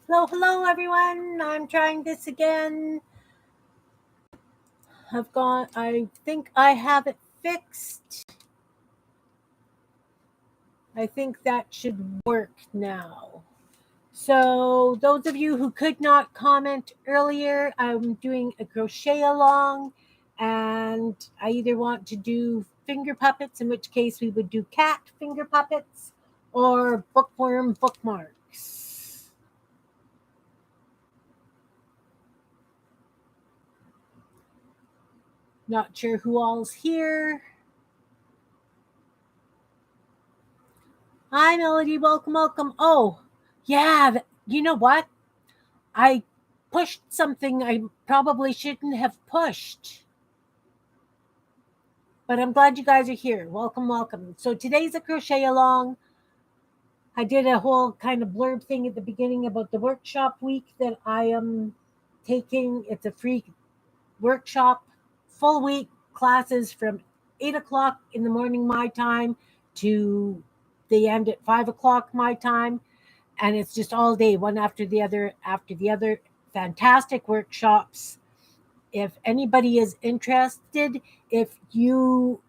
Hello, hello, everyone. I'm trying this again. I think I have it fixed. I think that should work now. So, those of you who could not comment earlier, I'm doing a crochet along, and I either want to do finger puppets, in which case we would do cat finger puppets, or bookworm bookmarks. Not sure who all's here. Hi, Melody. Welcome, welcome. Oh, yeah. You know what? I pushed something I probably shouldn't have pushed. But I'm glad you guys are here. Welcome, welcome. So today's a crochet along. I did a whole kind of blurb thing at the beginning about the workshop week that I am taking. It's a free workshop, full week classes from 8 o'clock in the morning, my time, to the end at 5 o'clock, my time. And it's just all day, one after the other, after the other. Fantastic workshops. If anybody is interested, if you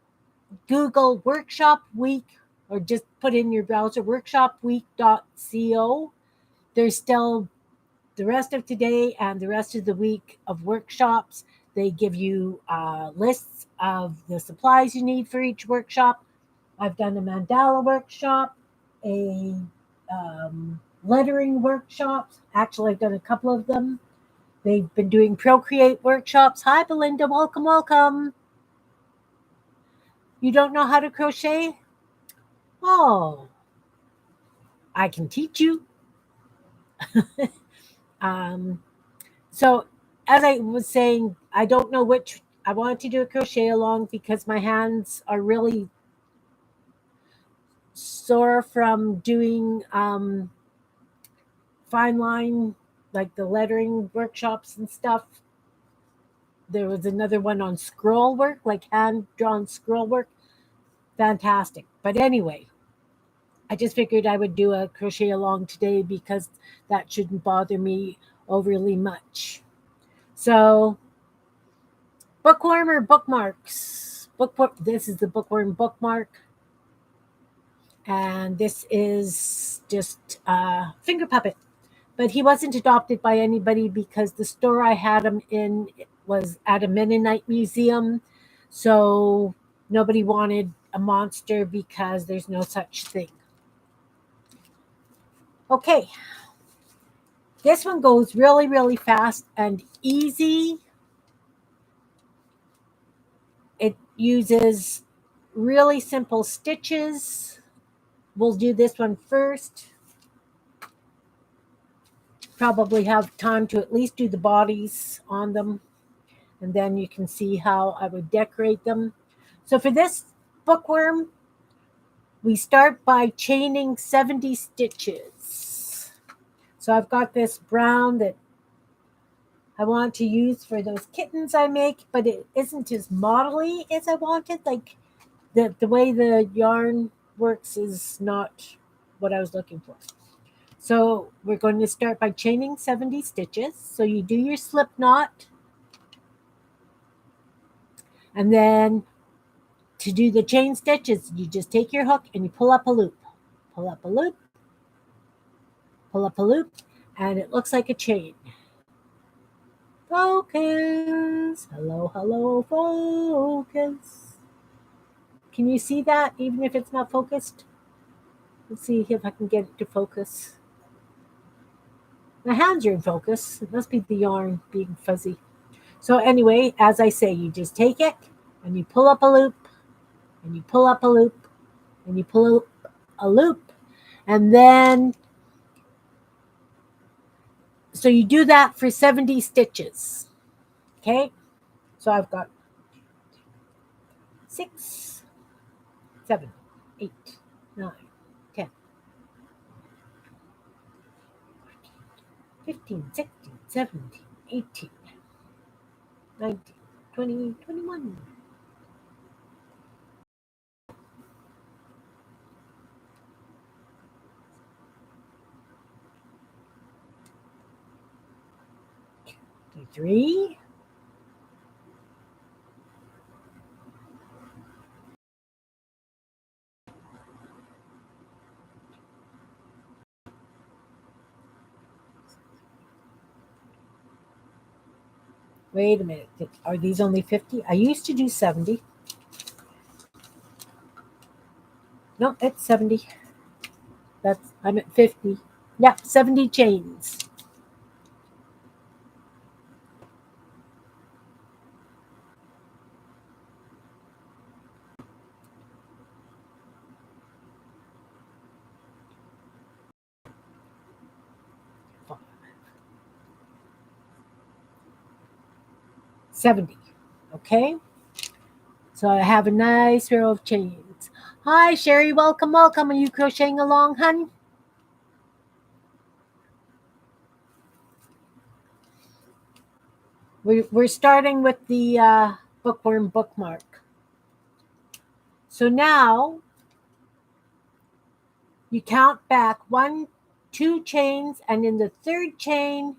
Google workshop week or just put in your browser workshopweek.co, there's still the rest of today and the rest of the week of workshops. They give you lists of the supplies you need for each workshop. I've done a mandala workshop, a lettering workshops. Actually, I've done a couple of them. They've been doing Procreate workshops. Hi, Belinda. Welcome, welcome. You don't know how to crochet? Oh, I can teach you. So, as I was saying, I don't know which I want to do a crochet along because my hands are really sore from doing fine line, like the lettering workshops and stuff. There was another one on scroll work, like hand drawn scroll work. Fantastic. But anyway, I just figured I would do a crochet along today because that shouldn't bother me overly much. So, bookworm or bookmarks? This is the bookworm bookmark. And this is just a finger puppet. But he wasn't adopted by anybody because the store I had him in was at a Mennonite museum. So nobody wanted a monster because there's no such thing. Okay. This one goes really, really fast and easy. It uses really simple stitches. We'll do this one first. Probably have time to at least do the bodies on them. And then you can see how I would decorate them. So for this bookworm, we start by chaining 70 stitches. So I've got this brown that I want to use for those kittens I make, but it isn't as modelly as I wanted. Like the way the yarn works is not what I was looking for. So we're going to start by chaining 70 stitches. So you do your slip knot. And then to do the chain stitches, you just take your hook and you pull up a loop. Pull up a loop. Pull up a loop. And it looks like a chain. Focus. Hello, hello, focus. Can you see that even if it's not focused? Let's see if I can get it to focus. My hands are in focus. It must be the yarn being fuzzy. So anyway, as I say, you just take it and you pull up a loop and you pull up a loop and you pull up a loop. And then, so you do that for 70 stitches. Okay. So I've got 6, 7, 8, 9, 10, 15, 16, 17, 18, 19, 20, 21. 3. Wait a minute. Are these only 50? I used to do 70. No, it's 70. I'm at 50. Yep, 70 chains. Five. 70. Okay. So I have a nice row of chains. Hi, Sherry. Welcome, welcome. Are you crocheting along, hun? We're starting with the bookworm bookmark. So now you count back 1, 2 chains, and in the third chain,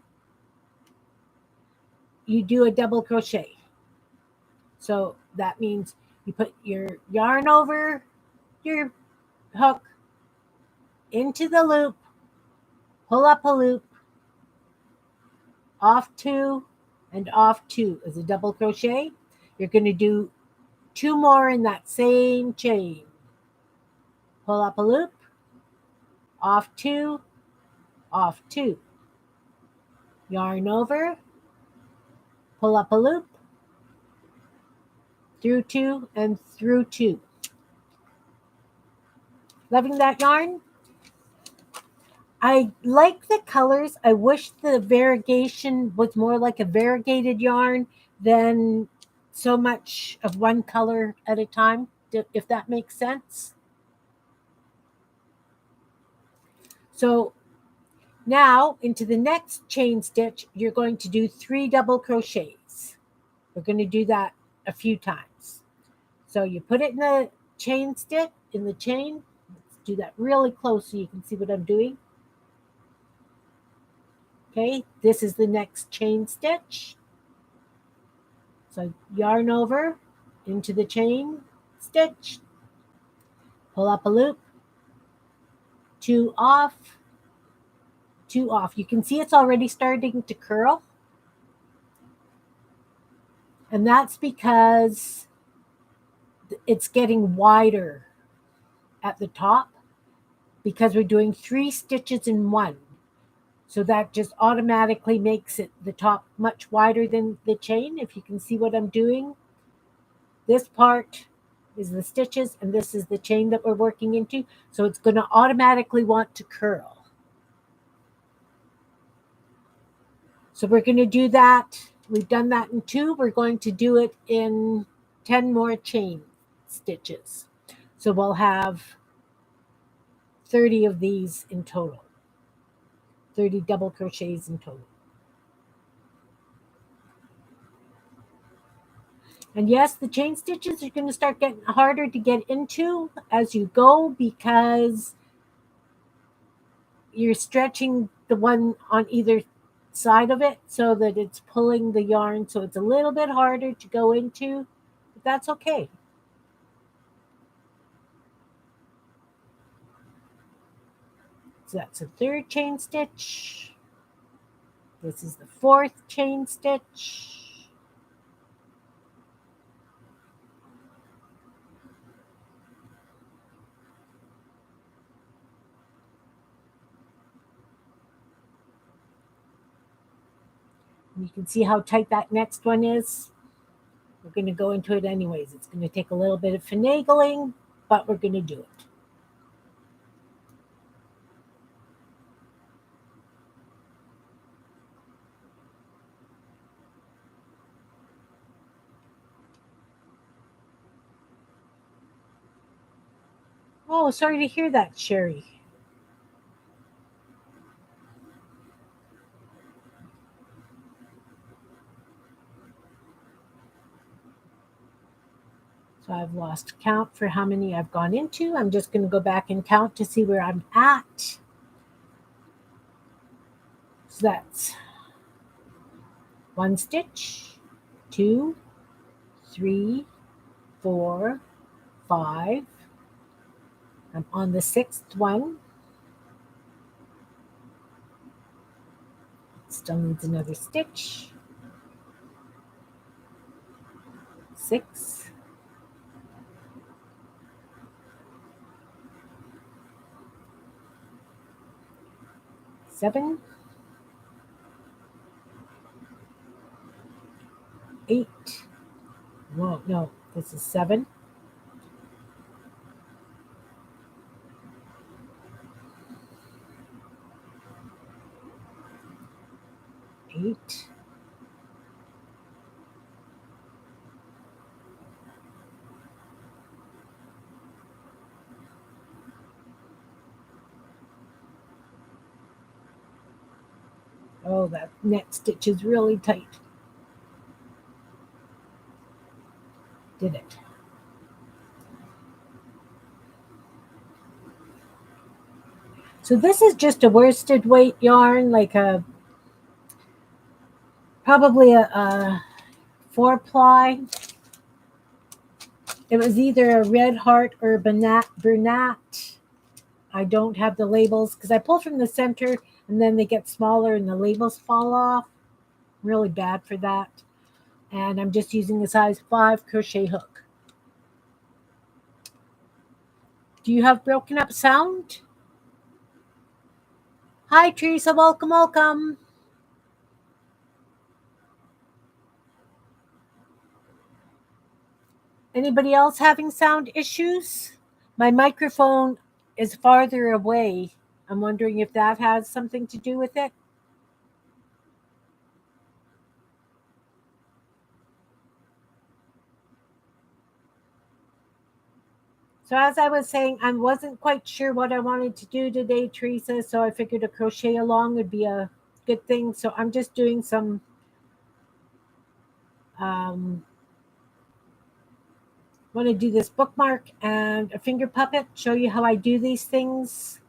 you do a double crochet. So that means you put your yarn over your hook into the loop, pull up a loop, off 2, and off 2 is a double crochet. You're going to do 2 more in that same chain. Pull up a loop, off 2, off 2. Yarn over, pull up a loop, through 2 and through 2. Loving that yarn? I like the colors. I wish the variegation was more like a variegated yarn than so much of one color at a time, if that makes sense. So now into the next chain stitch, you're going to do 3 double crochets. We're going to do that a few times. So you put it in the chain stitch, in the chain. Let's do that really close so you can see what I'm doing. Okay, this is the next chain stitch. So yarn over into the chain stitch, pull up a loop, 2 off, 2 off. You can see it's already starting to curl. And that's because it's getting wider at the top because we're doing 3 stitches in one. So that just automatically makes it the top much wider than the chain. If you can see what I'm doing, this part is the stitches and this is the chain that we're working into. So it's going to automatically want to curl. So we're going to do that. We've done that in 2. We're going to do it in 10 more chain stitches. So we'll have 30 of these in total. 30 double crochets in total. And yes, the chain stitches are going to start getting harder to get into as you go because you're stretching the one on either side of it so that it's pulling the yarn. So it's a little bit harder to go into, but that's okay. So that's a 3rd chain stitch. This is the 4th chain stitch. You can see how tight that next one is. We're going to go into it anyways. It's going to take a little bit of finagling, but we're going to do it. Oh, sorry to hear that, Sherry. So I've lost count for how many I've gone into. I'm just going to go back and count to see where I'm at. So that's 1 stitch, 2, 3, 4, 5. I'm on the 6th one. Still needs another stitch. 6, 7, 8. Well, no, this is 7. 8. Oh, that net stitch is really tight. Did it? So this is just a worsted weight yarn, like probably a 4-ply. It was either a Red Heart or a Bernat. I don't have the labels because I pull from the center and then they get smaller and the labels fall off. Really bad for that. And I'm just using a size 5 crochet hook. Do you have broken up sound? Hi, Teresa. Welcome, welcome. Anybody else having sound issues? My microphone is farther away. I'm wondering if that has something to do with it. So as I was saying, I wasn't quite sure what I wanted to do today, Teresa, so I figured a crochet along would be a good thing. So I'm just doing some want to do this bookmark and a finger puppet, show you how I do these things.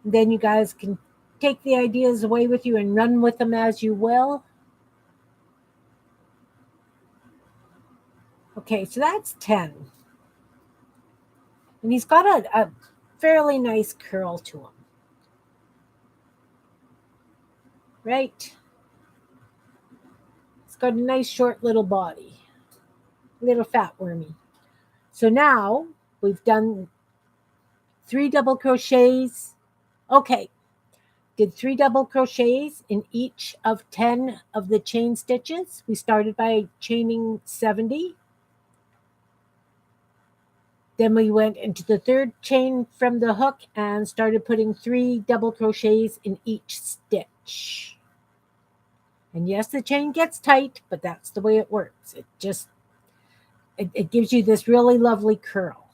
And then you guys can take the ideas away with you and run with them as you will. Okay, so that's 10. And he's got a fairly nice curl to him. Right? It's got a nice short little body. Little fat wormy. So now we've done 3 double crochets. Okay, did 3 double crochets in each of 10 of the chain stitches. We started by chaining 70. Then we went into the 3rd chain from the hook and started putting 3 double crochets in each stitch. And yes, the chain gets tight, but that's the way it works. It gives you this really lovely curl.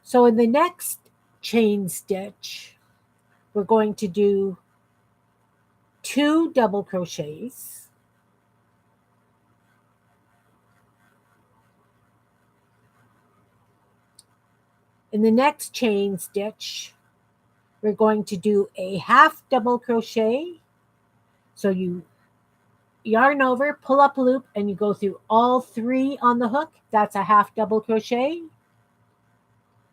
So in the next chain stitch, we're going to do 2 double crochets. In the next chain stitch, we're going to do a half double crochet. So you yarn over, pull up a loop, and you go through all 3 on the hook. That's a half double crochet.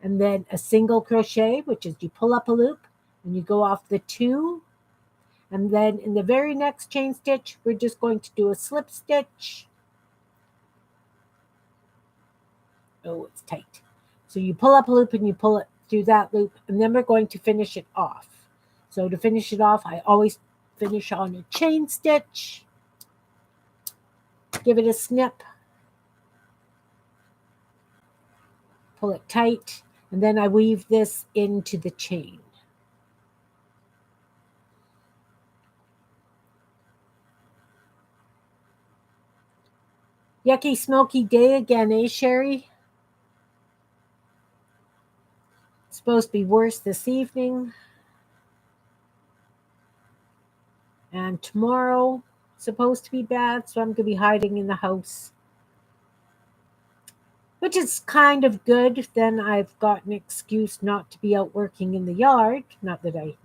And then a single crochet, which is you pull up a loop and you go off the 2. And then in the very next chain stitch, we're just going to do a slip stitch. Oh, it's tight. So you pull up a loop and you pull it through that loop, and then we're going to finish it off. So to finish it off, I always finish on a chain stitch. Give it a snip. Pull it tight, and then I weave this into the chain. Yucky smoky day again, eh, Sherry? It's supposed to be worse this evening. And tomorrow, supposed to be bad, so I'm going to be hiding in the house. Which is kind of good. Then I've got an excuse not to be out working in the yard. Not that I.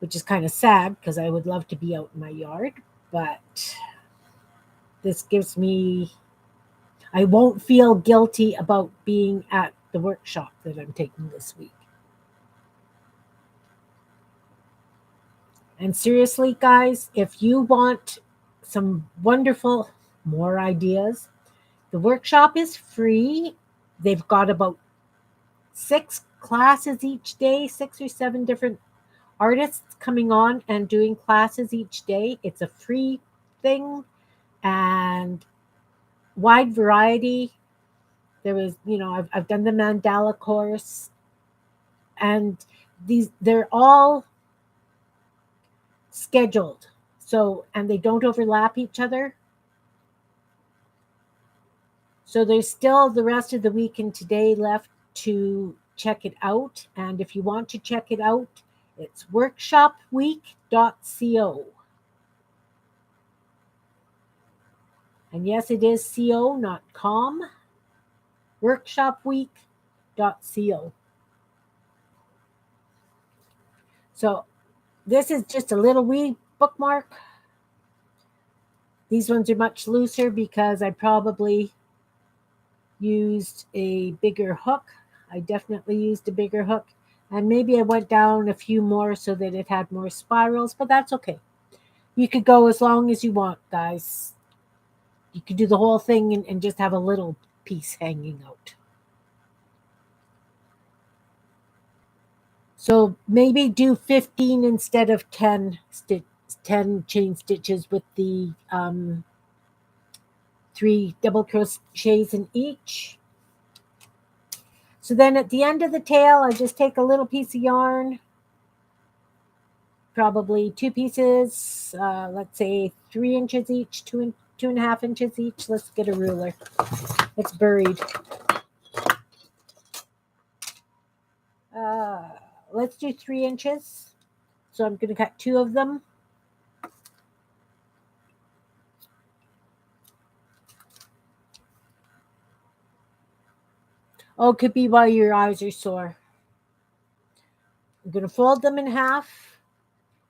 which is kind of sad because I would love to be out in my yard, but this gives me, I won't feel guilty about being at the workshop that I'm taking this week. And seriously, guys, if you want some wonderful more ideas, the workshop is free. They've got about 6 classes each day, 6 or 7 different artists coming on and doing classes each day. It's a free thing and wide variety. There was, I've done the mandala course, and they're all scheduled. So, and they don't overlap each other. So there's still the rest of the week and today left to check it out. And if you want to check it out, it's workshopweek.co. And yes, it is co, not com. Workshopweek.co. So this is just a little wee bookmark. These ones are much looser because I probably used a bigger hook. I definitely used a bigger hook. And maybe I went down a few more so that it had more spirals, but that's okay. You could go as long as you want, guys. You could do the whole thing and just have a little piece hanging out. So maybe do 15 instead of 10 chain stitches with the 3 double crochets in each. So then at the end of the tail, I just take a little piece of yarn, probably 2 pieces, let's say 3 inches each, 2.5 inches each. Let's get a ruler. It's buried. Let's do 3 inches. So I'm going to cut 2 of them. Oh, could be why your eyes are sore. I'm going to fold them in half.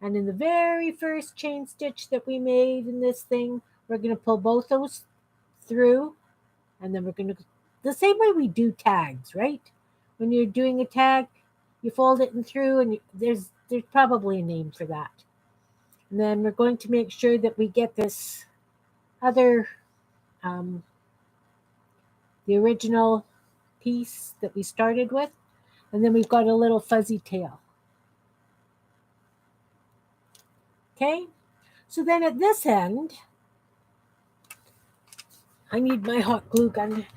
And in the very first chain stitch that we made in this thing, we're going to pull both those through. And then we're going to, the same way we do tags, right? When you're doing a tag, you fold it in through, and there's probably a name for that. And then we're going to make sure that we get this other, the original piece that we started with. And then we've got a little fuzzy tail. Okay, so then at this end, I need my hot glue gun.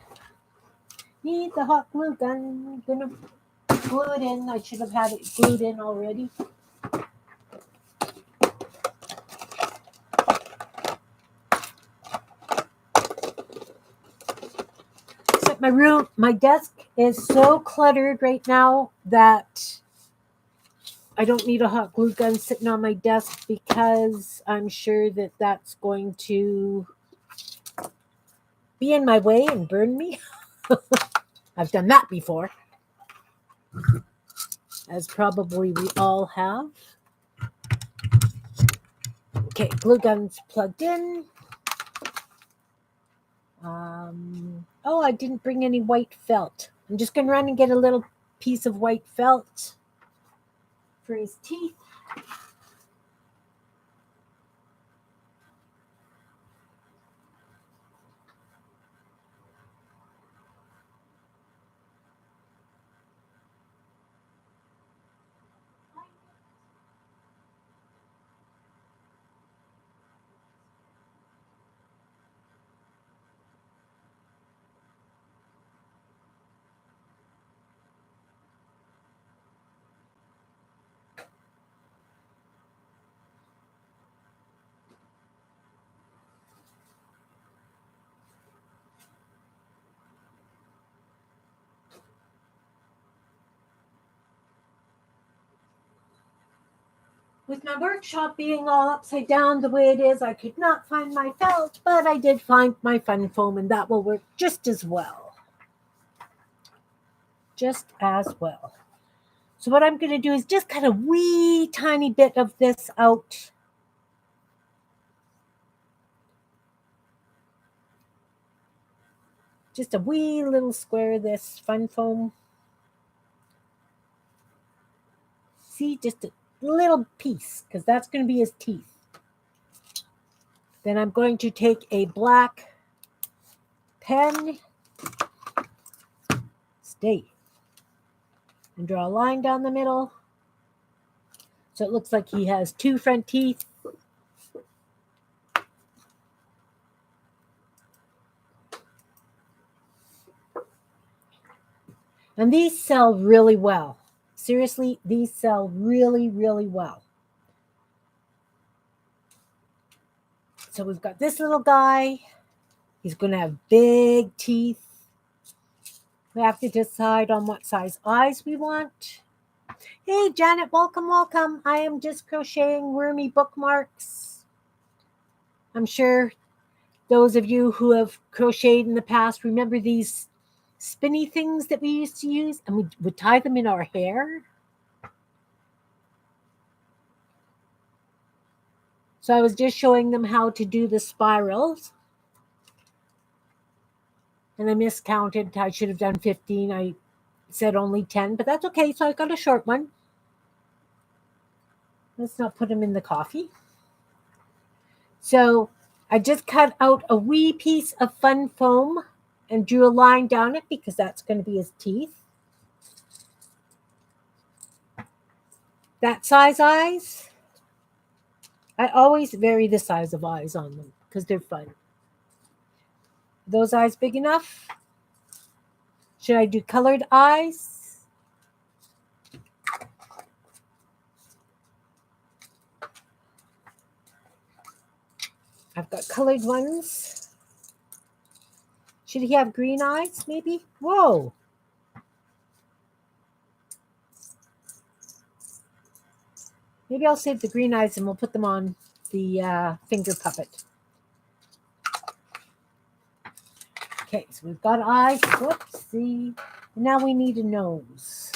Need the hot glue gun. I'm gonna glue it in. I should have had it glued in already. Except my desk is so cluttered right now that I don't need a hot glue gun sitting on my desk because I'm sure that that's going to be in my way and burn me. I've done that before, as probably we all have. Okay, glue gun's plugged in. Oh, I didn't bring any white felt. I'm just going to run and get a little piece of white felt for his teeth. With my workshop being all upside down the way it is, I could not find my felt, but I did find my fun foam, and that will work just as well. Just as well. So what I'm going to do is just cut a wee tiny bit of this out. Just a wee little square of this fun foam. See, just a little piece, because that's going to be his teeth. Then I'm going to take a black pen, stay, and draw a line down the middle. So it looks like he has 2 front teeth. And these sell really well. Seriously, these sell really, really well. So we've got this little guy. He's going to have big teeth. We have to decide on what size eyes we want. Hey, Janet, welcome, welcome. I am just crocheting wormy bookmarks. I'm sure those of you who have crocheted in the past remember these spinny things that we used to use, and we would tie them in our hair. So I was just showing them how to do the spirals. And I miscounted. I should have done 15. I said only 10, but that's okay. So I got a short one. Let's not put them in the coffee. So I just cut out a wee piece of fun foam and drew a line down it because that's going to be his teeth. That size eyes. I always vary the size of eyes on them because they're fun. Those eyes big enough? Should I do colored eyes? I've got colored ones. Should he have green eyes, maybe? Whoa. Maybe I'll save the green eyes and we'll put them on the finger puppet. Okay, so we've got eyes. Whoopsie. Now we need a nose.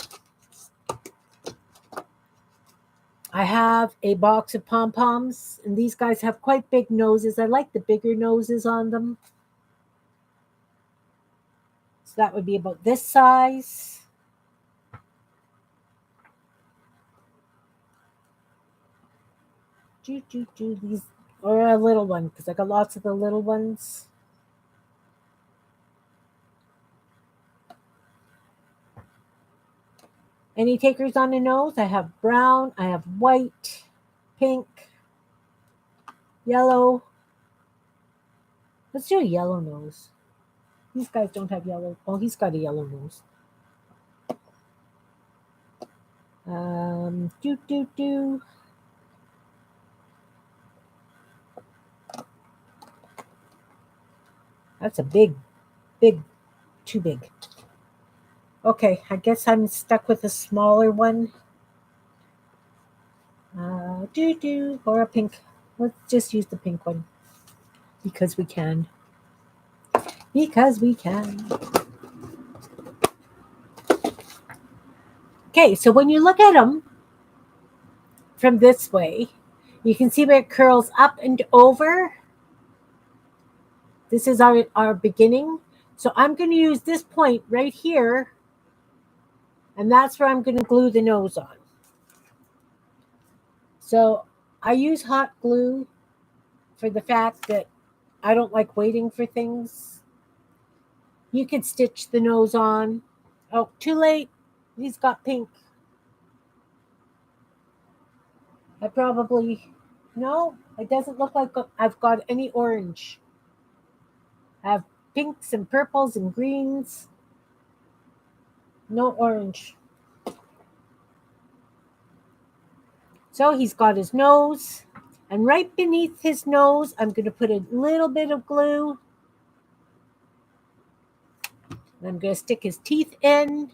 I have a box of pom-poms, and these guys have quite big noses. I like the bigger noses on them. So that would be about this size. These, or a little one, because I got lots of the little ones. Any takers on the nose? I have brown, I have white, pink, yellow. Let's do a yellow nose. These guys don't have yellow. Oh, he's got a yellow nose. That's a big, too big. Okay, I guess I'm stuck with a smaller one. Or a pink. Let's just use the pink one. Because we can. Because we can. Okay, so when you look at them from this way, you can see where it curls up and over. This is our beginning. So I'm going to use this point right here, and that's where I'm going to glue the nose on. So I use hot glue for the fact that I don't like waiting for things. You could stitch the nose on. Oh, too late. He's got pink. No, it doesn't look like I've got any orange. I have pinks and purples and greens. No orange. So he's got his nose. And right beneath his nose, I'm going to put a little bit of glue. And I'm going to stick his teeth in.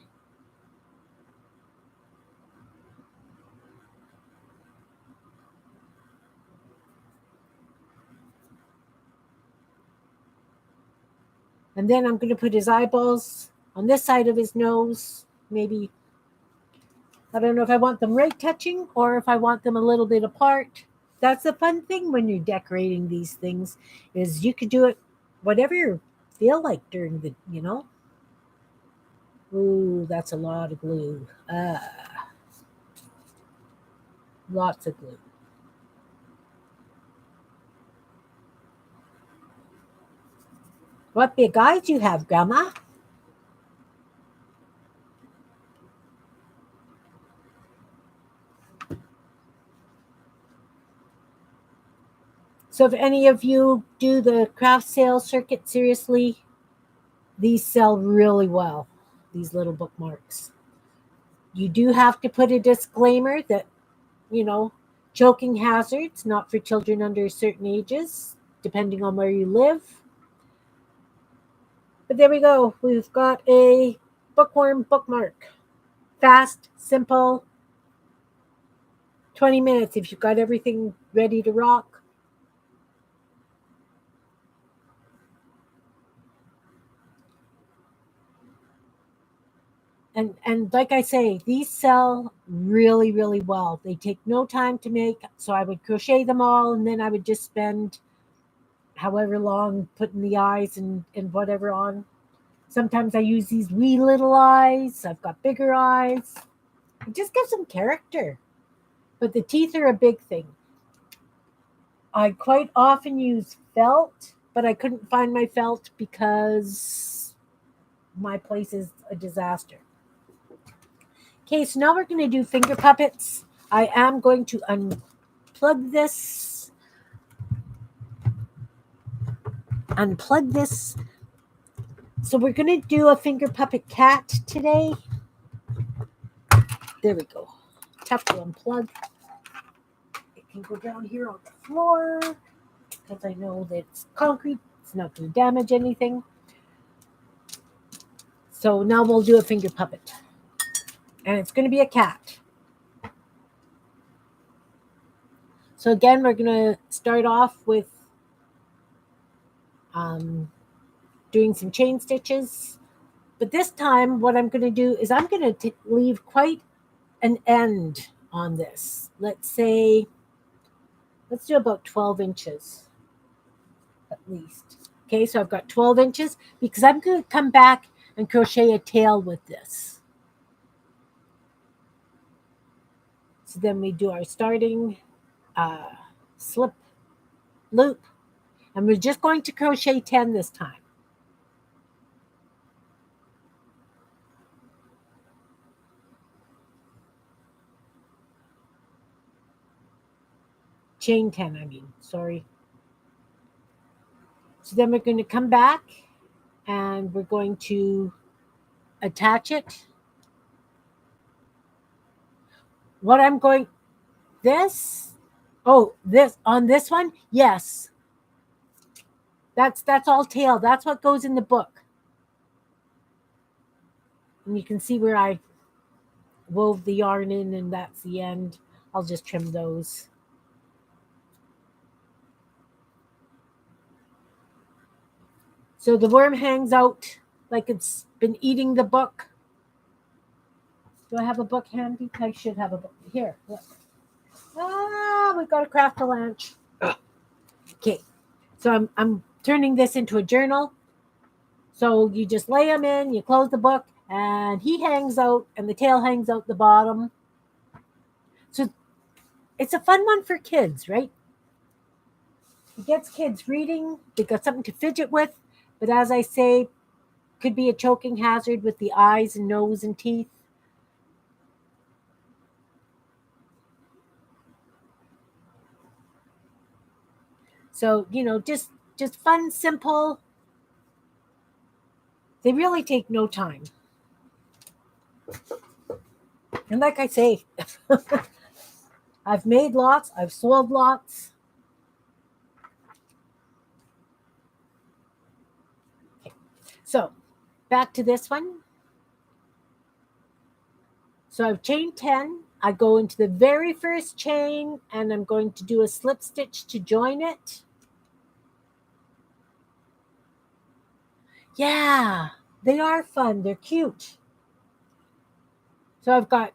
And then I'm going to put his eyeballs on this side of his nose, maybe I don't know if I want them right touching or if I want them a little bit apart. That's the fun thing when you're decorating these things is you could do it whatever you feel like during the. Ooh, that's a lot of glue. Lots of glue. What big eyes you have, Grandma? So if any of you do the craft sale circuit seriously, these sell really well, these little bookmarks. You do have to put a disclaimer that, you know, choking hazards, not for children under certain ages, depending on where you live. But there we go. We've got a bookworm bookmark. Fast, simple, 20 minutes if you've got everything ready to rock. And like I say, these sell really, really well. They take no time to make, so I would crochet them all, and then I would just spend however long putting the eyes and whatever on. Sometimes I use these wee little eyes. I've got bigger eyes. It just gives them character. But the teeth are a big thing. I quite often use felt, but I couldn't find my felt because my place is a disaster. Okay, so now we're going to do finger puppets. I am going to unplug this. Unplug this. So we're going to do a finger puppet cat today. There we go. Tough to unplug. It can go down here on the floor because I know that it's concrete. It's not going to damage anything. So now we'll do a finger puppet. And it's going to be a cat. So again, we're going to start off with doing some chain stitches. But this time, what I'm going to do is I'm going to leave quite an end on this. Let's do about 12 inches at least. Okay, so I've got 12 inches because I'm going to come back and crochet a tail with this. So then we do our starting slip loop, and we're just going to crochet 10 this time. Chain 10, I mean, sorry. So then we're going to come back and we're going to attach it. What I'm going, this, this, on this one, yes. That's all tail. That's what goes in the book. And you can see where I wove the yarn in, and that's the end. I'll just trim those. So the worm hangs out like it's been eating the book. Do I have a book handy? I should have a book. Here, look. We've got a craft a lunch. Okay, so I'm turning this into a journal. So you just lay them in, you close the book, and he hangs out, and the tail hangs out the bottom. So it's a fun one for kids, right? It gets kids reading. They got something to fidget with. But as I say, could be a choking hazard with the eyes and nose and teeth. So, just fun, simple. They really take no time. And like I say, I've made lots, I've sold lots. Okay. So, back to this one. So I've chained 10. I go into the very first chain and I'm going to do a slip stitch to join it. Yeah, they are fun. They're cute. So I've got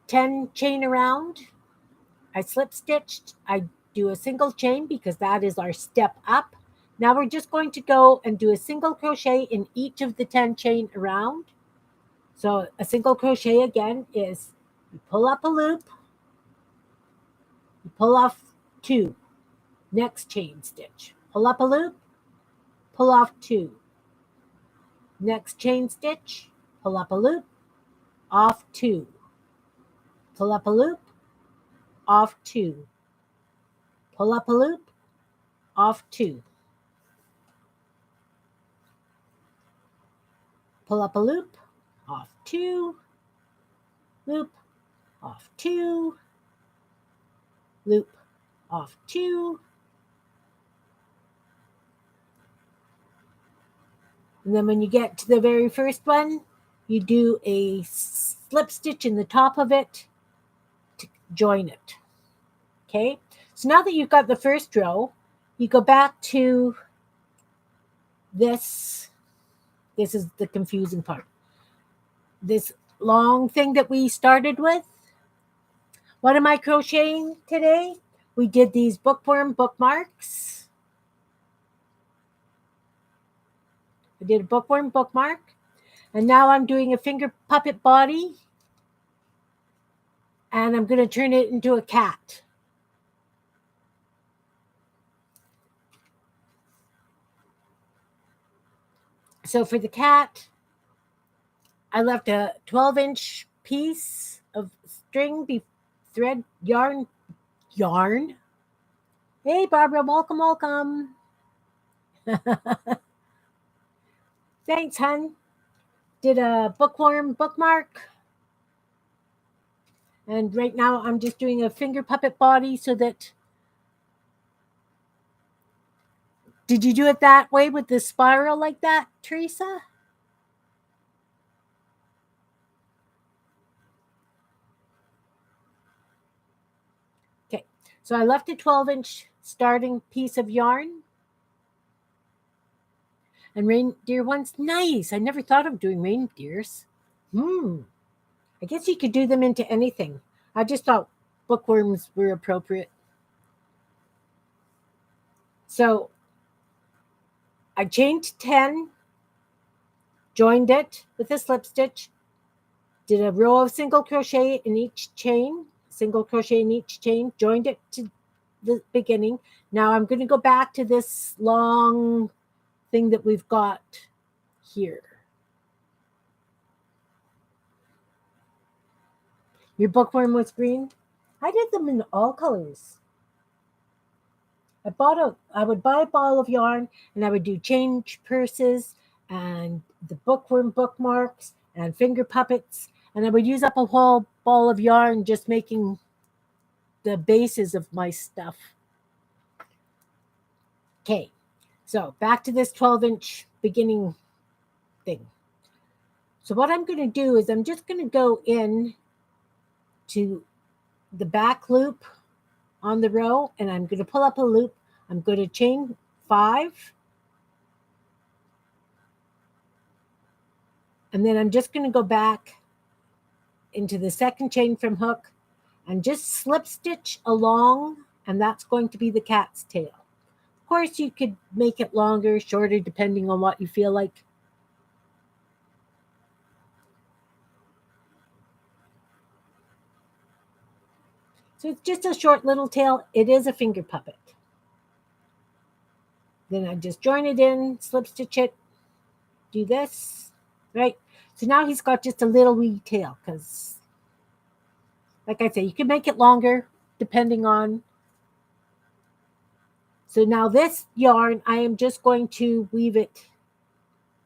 10 chain around. I slip stitched. I do a single chain because that is our step up. Now we're just going to go and do a single crochet in each of the 10 chain around. So a single crochet again is you pull up a loop, you pull off 2, next chain stitch, pull up a loop, pull off 2, next chain stitch, pull up a loop, off 2, pull up a loop, off 2, pull up a loop, off 2, pull up a loop, off 2, loop, off 2, loop, off 2, and then when you get to the very first one, you do a slip stitch in the top of it to join it. Okay, so now that you've got the first row, you go back to this. This is the confusing part. This long thing that we started with. What am I crocheting today? We did these bookworm bookmarks. I did a bookworm bookmark. And now I'm doing a finger puppet body. And I'm going to turn it into a cat. So for the cat, I left a 12-inch piece of string, thread, yarn. Hey, Barbara, welcome. Thanks, hun. Did a bookworm bookmark. And right now I'm just doing a finger puppet body so that... Did you do it that way with the spiral like that, Teresa? Okay, so I left a 12-inch starting piece of yarn. And reindeer ones, nice. I never thought of doing reindeers. I guess you could do them into anything. I just thought bookworms were appropriate. So I chained 10, joined it with a slip stitch, did a row of single crochet in each chain, joined it to the beginning. Now I'm going to go back to this long thing that we've got here. Your bookworm was green? I did them in all colors. I would buy a ball of yarn and I would do change purses and the bookworm bookmarks and finger puppets, and I would use up a whole ball of yarn just making the bases of my stuff. Okay, so back to this 12-inch beginning thing. So what I'm going to do is I'm just going to go in to the back loop on the row, and I'm going to pull up a loop. I'm going to chain 5, and then I'm just going to go back into the second chain from hook and just slip stitch along, and that's going to be the cat's tail. Of course, you could make it longer, shorter, depending on what you feel like. So it's just a short little tail. It is a finger puppet. Then I just join it in, slip stitch it, do this, right? So now he's got just a little wee tail because, like I say, you can make it longer depending on. So now this yarn, I am just going to weave it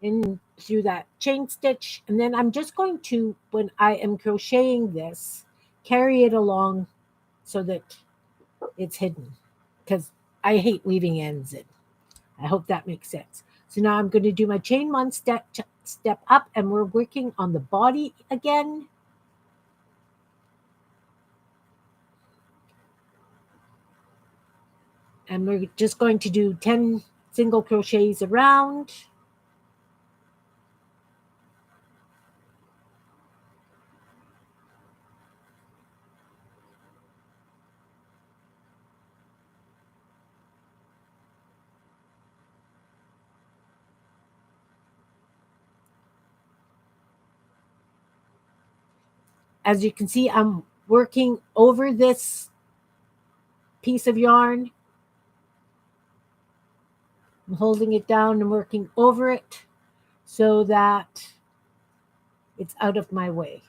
in through that chain stitch. And then I'm just going to, when I am crocheting this, carry it along so that it's hidden, because I hate weaving ends in. I hope that makes sense. So now I'm going to do my chain 1 step up, and we're working on the body again. And we're just going to do 10 single crochets around. as you can see, I'm working over this piece of yarn. I'm holding it down and working over it so that it's out of my way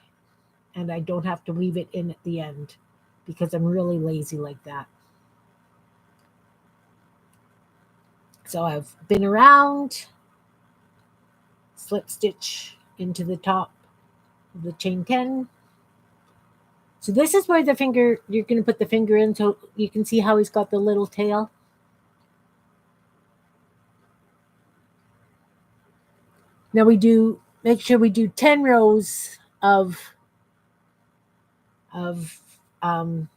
and I don't have to weave it in at the end because I'm really lazy like that. So I've been around, slip stitch into the top of the chain 10. So this is where the finger, you're going to put the finger in so you can see how he's got the little tail. Now make sure we do 10 rows of the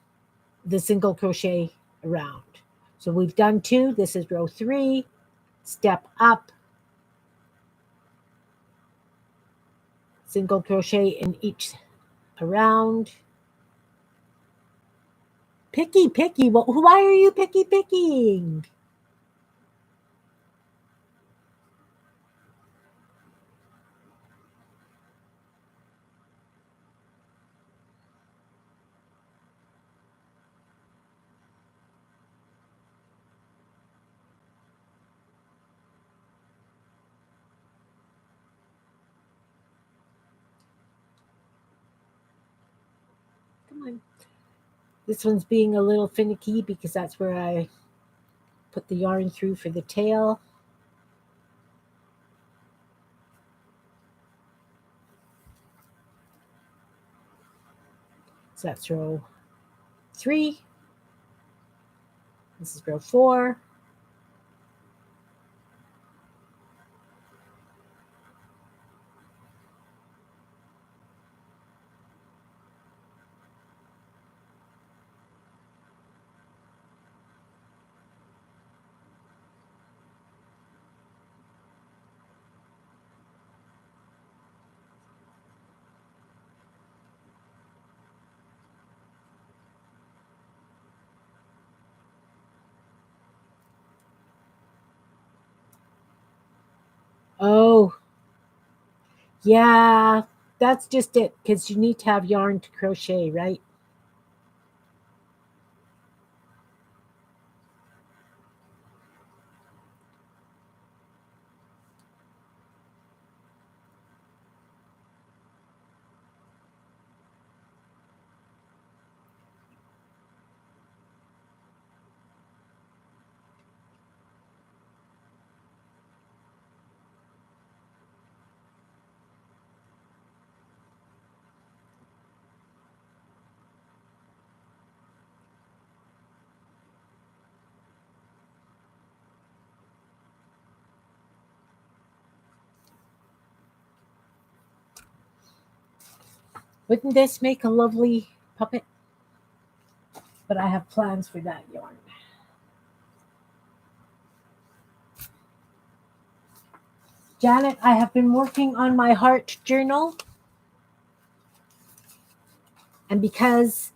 single crochet around. So we've done 2. This is row 3. Step up, single crochet in each around. Picky. Why are you picking? Come on. This one's being a little finicky because that's where I put the yarn through for the tail. So that's row 3. This is row 4. Oh, yeah, that's just it because you need to have yarn to crochet, right? Wouldn't this make a lovely puppet? But I have plans for that yarn. Janet, I have been working on my heart journal. And because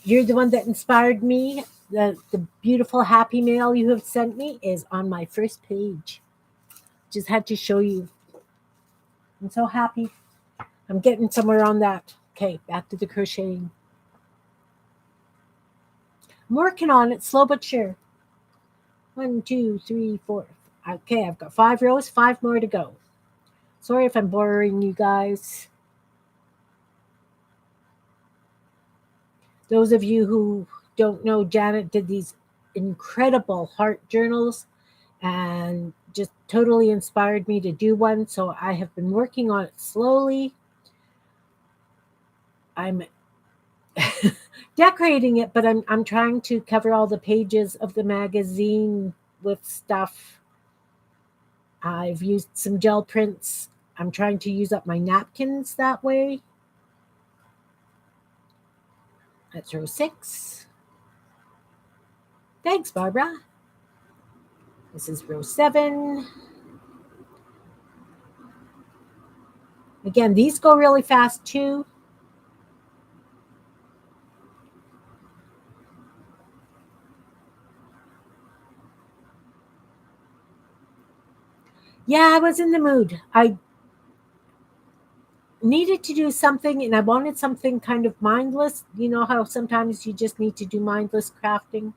you're the one that inspired me, the beautiful happy mail you have sent me is on my first page. Just had to show you. I'm so happy. I'm getting somewhere on that. Okay, back to the crocheting. I'm working on it, slow but sure. 1, 2, 3, 4. Okay, I've got 5 rows, 5 more to go. Sorry if I'm boring you guys. Those of you who don't know, Janet did these incredible heart journals and just totally inspired me to do one. So I have been working on it slowly. I'm decorating it, but I'm trying to cover all the pages of the magazine with stuff. I've used some gel prints. I'm trying to use up my napkins that way. That's row 6. Thanks, Barbara. This is row 7. Again, these go really fast too. Yeah, I was in the mood. needed to do something, and I wanted something kind of mindless. You know how sometimes you just need to do mindless crafting?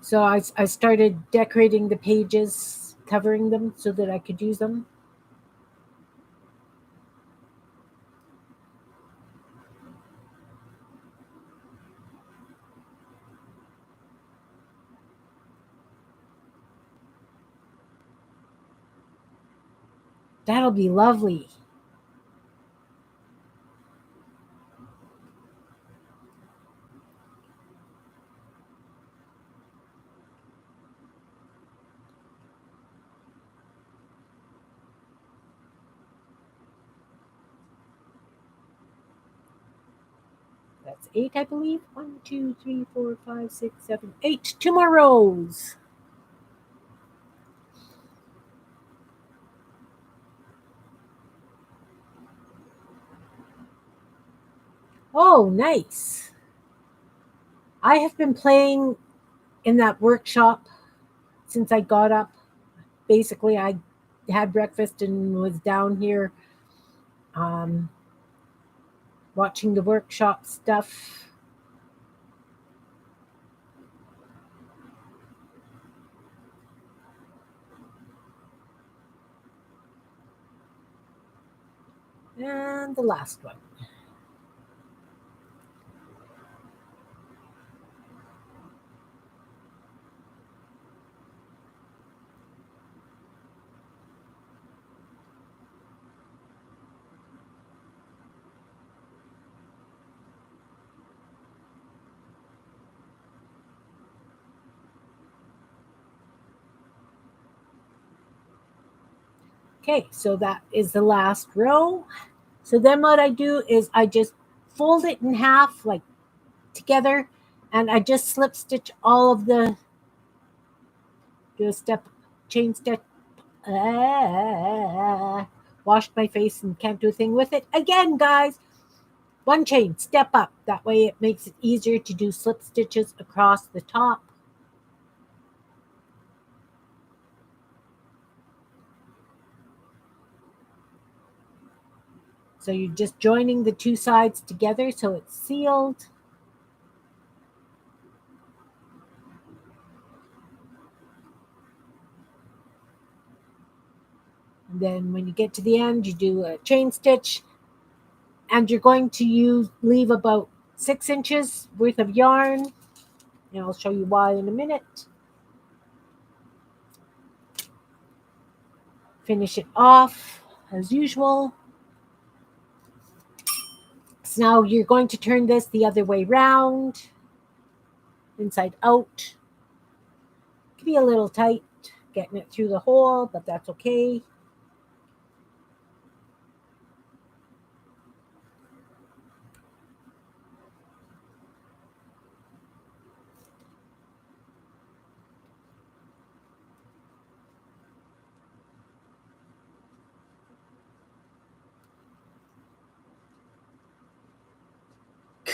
So I started decorating the pages, covering them so that I could use them. That'll be lovely. That's eight, I believe. One, two, three, four, five, six, seven, eight. Two more rows. Oh, nice. I have been playing in that workshop since I got up. Basically, I had breakfast and was down here um, watching the workshop stuff. And the last one. Okay, so that is the last row. So then what I do is I just fold it in half, like together, and I just slip stitch all of the, do a step, chain stitch. Washed my face and can't do a thing with it. Again, guys, one chain, step up. That way it makes it easier to do slip stitches across the top. So you're just joining the two sides together so it's sealed. And then when you get to the end, you do a chain stitch, and you're going to leave about 6 inches worth of yarn. And I'll show you why in a minute. Finish it off as usual. So now you're going to turn this the other way round, inside out. It can be a little tight getting it through the hole, but that's okay.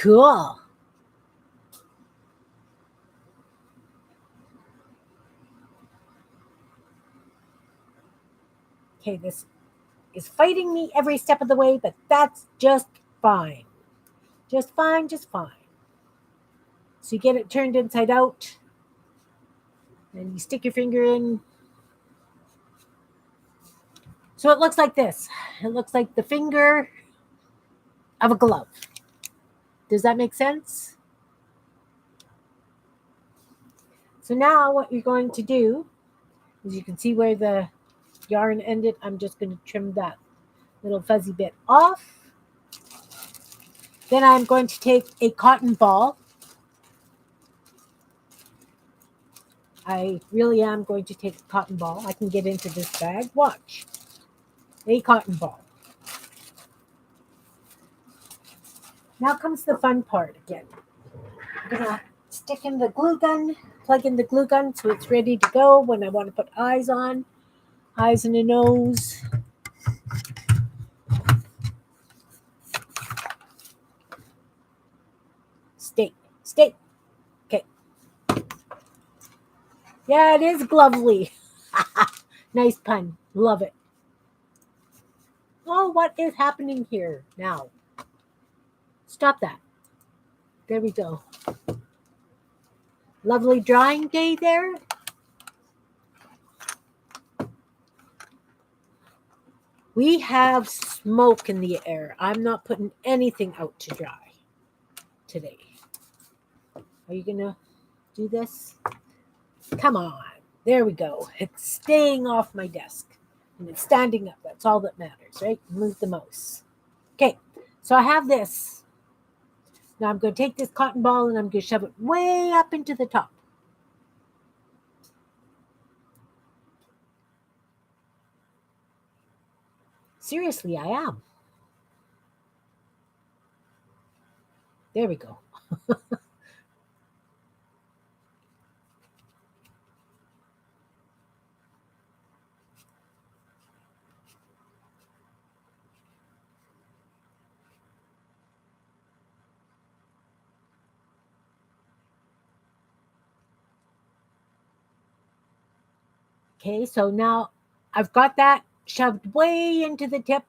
Cool. Okay, this is fighting me every step of the way, but that's just fine. Just fine, just fine. So you get it turned inside out, and you stick your finger in. So it looks like this. It looks like the finger of a glove. Does that make sense? So now what you're going to do is, you can see where the yarn ended. I'm just going to trim that little fuzzy bit off. Then I'm going to take a cotton ball. I really am going to take a cotton ball. I can get into this bag. Watch. A cotton ball. Now comes the fun part again. I'm going to stick in the glue gun, plug in the glue gun so it's ready to go when I want to put eyes on. Eyes and a nose. Stay. Stay. Okay. Yeah, it is glovely. Nice pun. Love it. Oh, what is happening here now? Stop that. There we go. Lovely drying day there. We have smoke in the air. I'm not putting anything out to dry today. Are you going to do this? Come on. There we go. It's staying off my desk. And it's standing up. That's all that matters, right? Move the mouse. Okay. So I have this. Now I'm going to take this cotton ball and I'm going to shove it way up into the top. Seriously, I am. There we go. Okay, so now I've got that shoved way into the tip.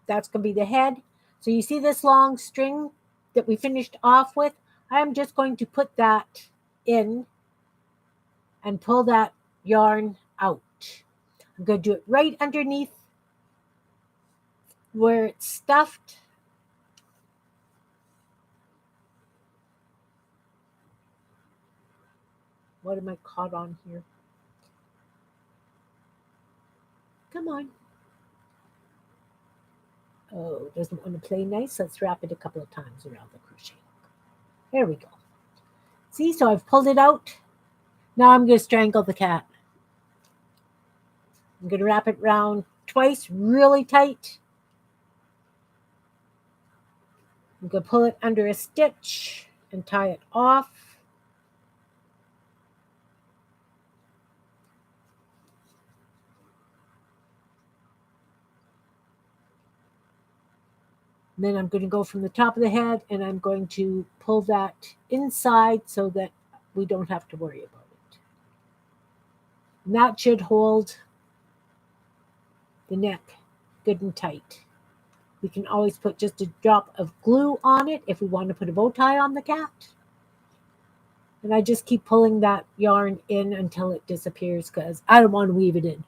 That's going to be the head. So you see this long string that we finished off with? I'm just going to put that in and pull that yarn out. I'm going to do it right underneath where it's stuffed. What am I caught on here? Come on. Oh, doesn't want to play nice. Let's wrap it a couple of times around the crochet hook. There we go. See, so I've pulled it out. Now I'm going to strangle the cat. I'm going to wrap it around twice, really tight. I'm going to pull it under a stitch and tie it off. And then I'm going to go from the top of the head and I'm going to pull that inside so that we don't have to worry about it. And that should hold the neck good and tight. We can always put just a drop of glue on it if we want to put a bow tie on the cat. And I just keep pulling that yarn in until it disappears because I don't want to weave it in.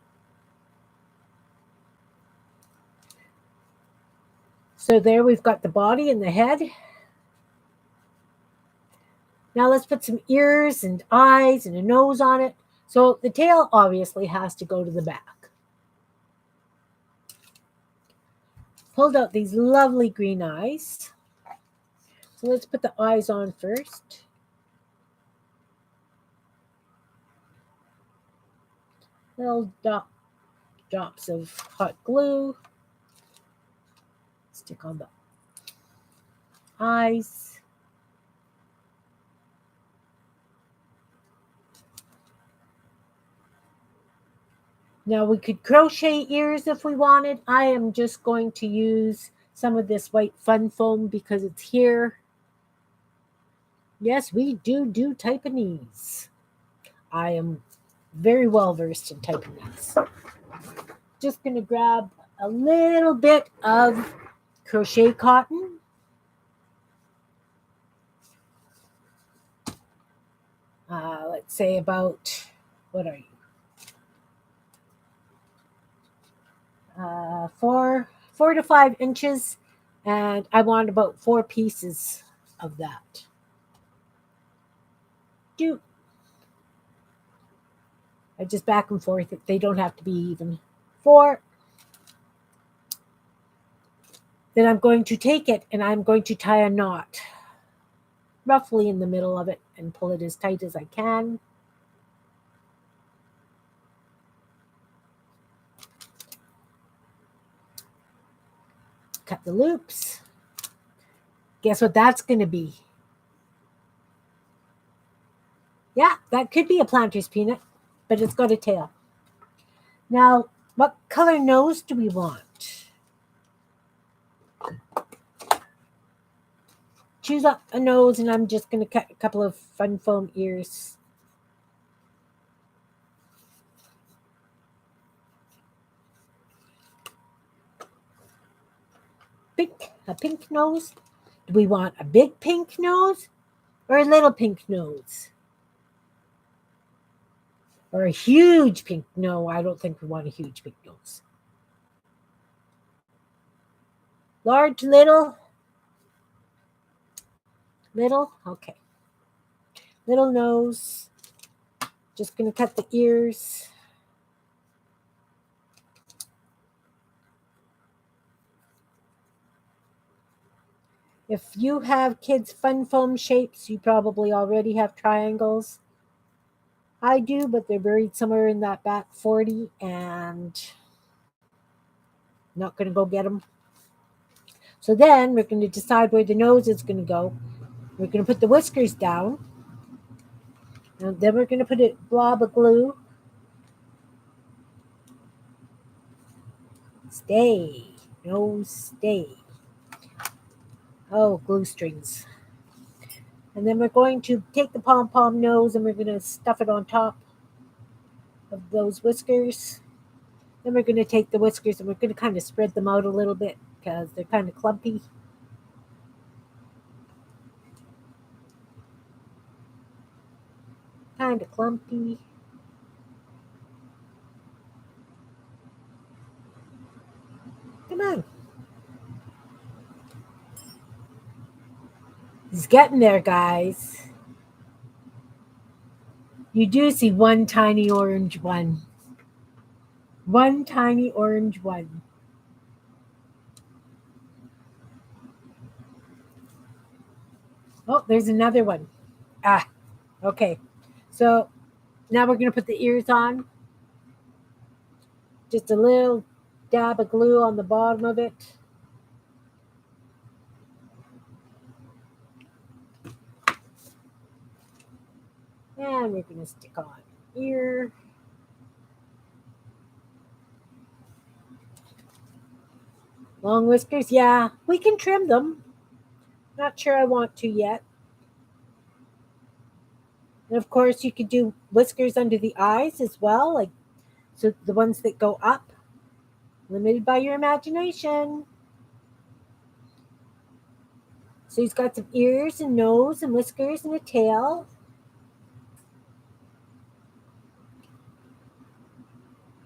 So there we've got the body and the head. Now let's put some ears and eyes and a nose on it. So the tail obviously has to go to the back. Pulled out these lovely green eyes. So let's put the eyes on first. Little drops of hot glue. Stick on the eyes. Now we could crochet ears if we wanted. I am just going to use some of this white fun foam because it's here. Yes, we do Taiwanese. I am very well versed in Taiwanese. Just going to grab a little bit of crochet cotton. Let's say about, what are you? 4 to 5 inches, and I want about 4 pieces of that. I just back and forth. They don't have to be even. 4. Then I'm going to take it and I'm going to tie a knot roughly in the middle of it and pull it as tight as I can. Cut the loops. Guess what that's going to be? Yeah, that could be a planter's peanut, but it's got a tail. Now, what color nose do we want? Choose up a nose, and I'm just going to cut a couple of fun foam ears. pink nose? Do we want a big pink nose or a little pink nose? Or a huge pink? No, I don't think we want a huge pink nose. Large, little? Little? Okay. Little nose. Just going to cut the ears. If you have kids' fun foam shapes, you probably already have triangles. I do, but they're buried somewhere in that back 40, and not going to go get them. So then we're going to decide where the nose is going to go. We're going to put the whiskers down. And then we're going to put a blob of glue. Stay. Nose, stay. Oh, glue strings. And then we're going to take the pom-pom nose and we're going to stuff it on top of those whiskers. Then we're going to take the whiskers and we're going to kind of spread them out a little bit because they're kind of clumpy. Kind of clumpy. Come on. He's getting there, guys. You do see one tiny orange one. One tiny orange one. Oh, there's another one. Ah, okay. So now we're going to put the ears on. Just a little dab of glue on the bottom of it. And we're going to stick on ear. Long whiskers, yeah, we can trim them. Not sure I want to yet. And of course, you could do whiskers under the eyes as well, like so the ones that go up. Limited by your imagination. So he's got some ears and nose and whiskers and a tail.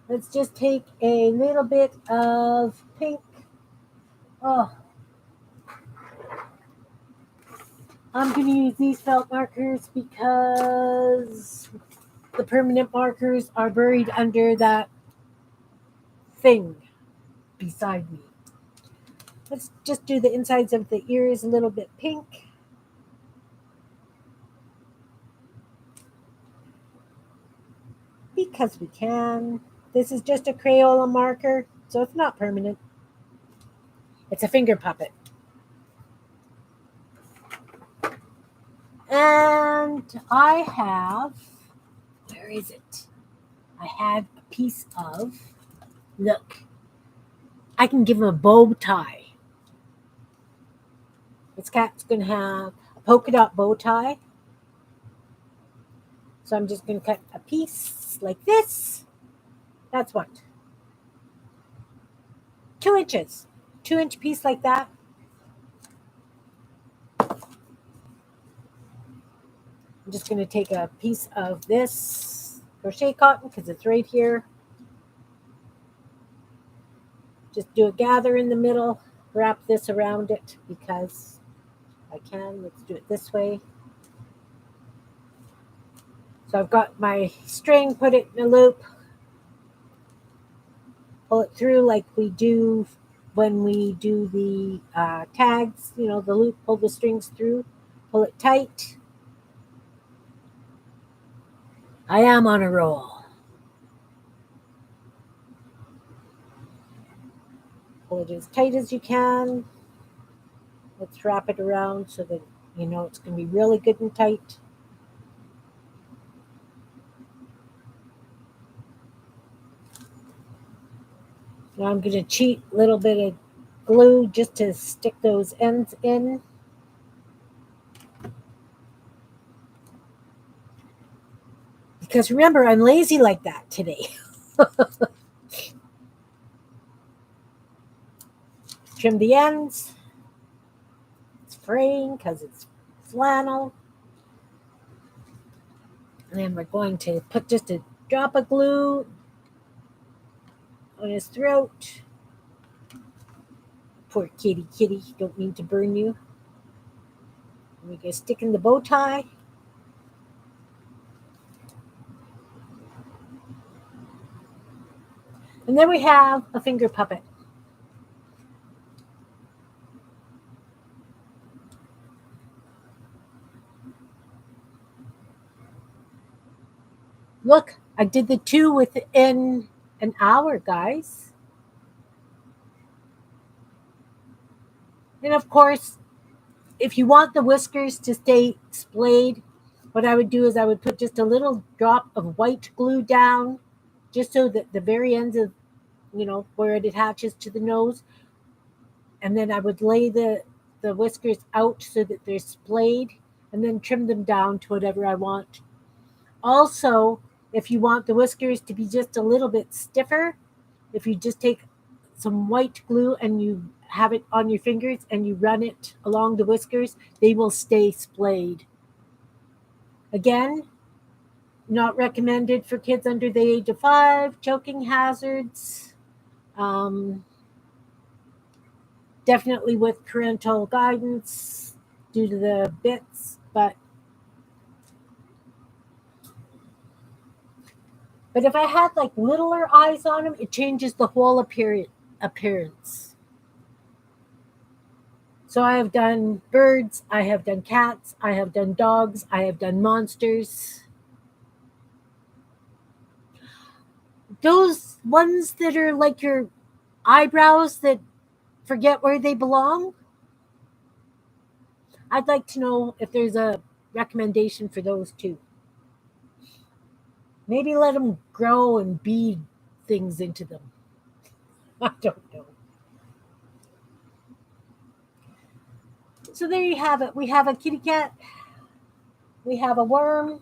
Let's just take a little bit of pink. Oh, I'm going to use these felt markers because the permanent markers are buried under that thing beside me. Let's just do the insides of the ears a little bit pink. Because we can. This is just a Crayola marker, so it's not permanent. It's a finger puppet. And I have, where is it? I have a piece of, look, I can give him a bow tie. This cat's going to have a polka dot bow tie. So I'm just going to cut a piece like this. That's what? 2 inches. 2-inch piece like that. I'm just going to take a piece of this crochet cotton because it's right here. Just do a gather in the middle. Wrap this around it because I can. Let's do it this way. So I've got my string, put it in a loop. Pull it through like we do when we do the tags, the loop, pull the strings through, pull it tight. I am on a roll. Pull it as tight as you can. Let's wrap it around so that it's going to be really good and tight. Now I'm going to cheat a little bit of glue just to stick those ends in. Because remember, I'm lazy like that today. Trim the ends. It's fraying because it's flannel. And then we're going to put just a drop of glue on his throat. Poor kitty, don't mean to burn you. And we're going to stick in the bow tie. And then we have a finger puppet. Look, I did the 2 within an hour, guys. And of course, if you want the whiskers to stay splayed, what I would do is I would put just a little drop of white glue down, just so that the very ends of, where it attaches to the nose. And then I would lay the whiskers out so that they're splayed, and then trim them down to whatever I want. Also, if you want the whiskers to be just a little bit stiffer, if you just take some white glue and you have it on your fingers and you run it along the whiskers, they will stay splayed. Again, not recommended for kids under the age of 5, choking hazards. Definitely with parental guidance due to the bits, but if I had like littler eyes on them, it changes the whole appearance. So I have done birds, I have done cats, I have done dogs, I have done monsters. Those ones that are like your eyebrows that forget where they belong, I'd like to know if there's a recommendation for those too. Maybe let them grow and bead things into them. I don't know. So there you have it. We have a kitty cat. We have a worm.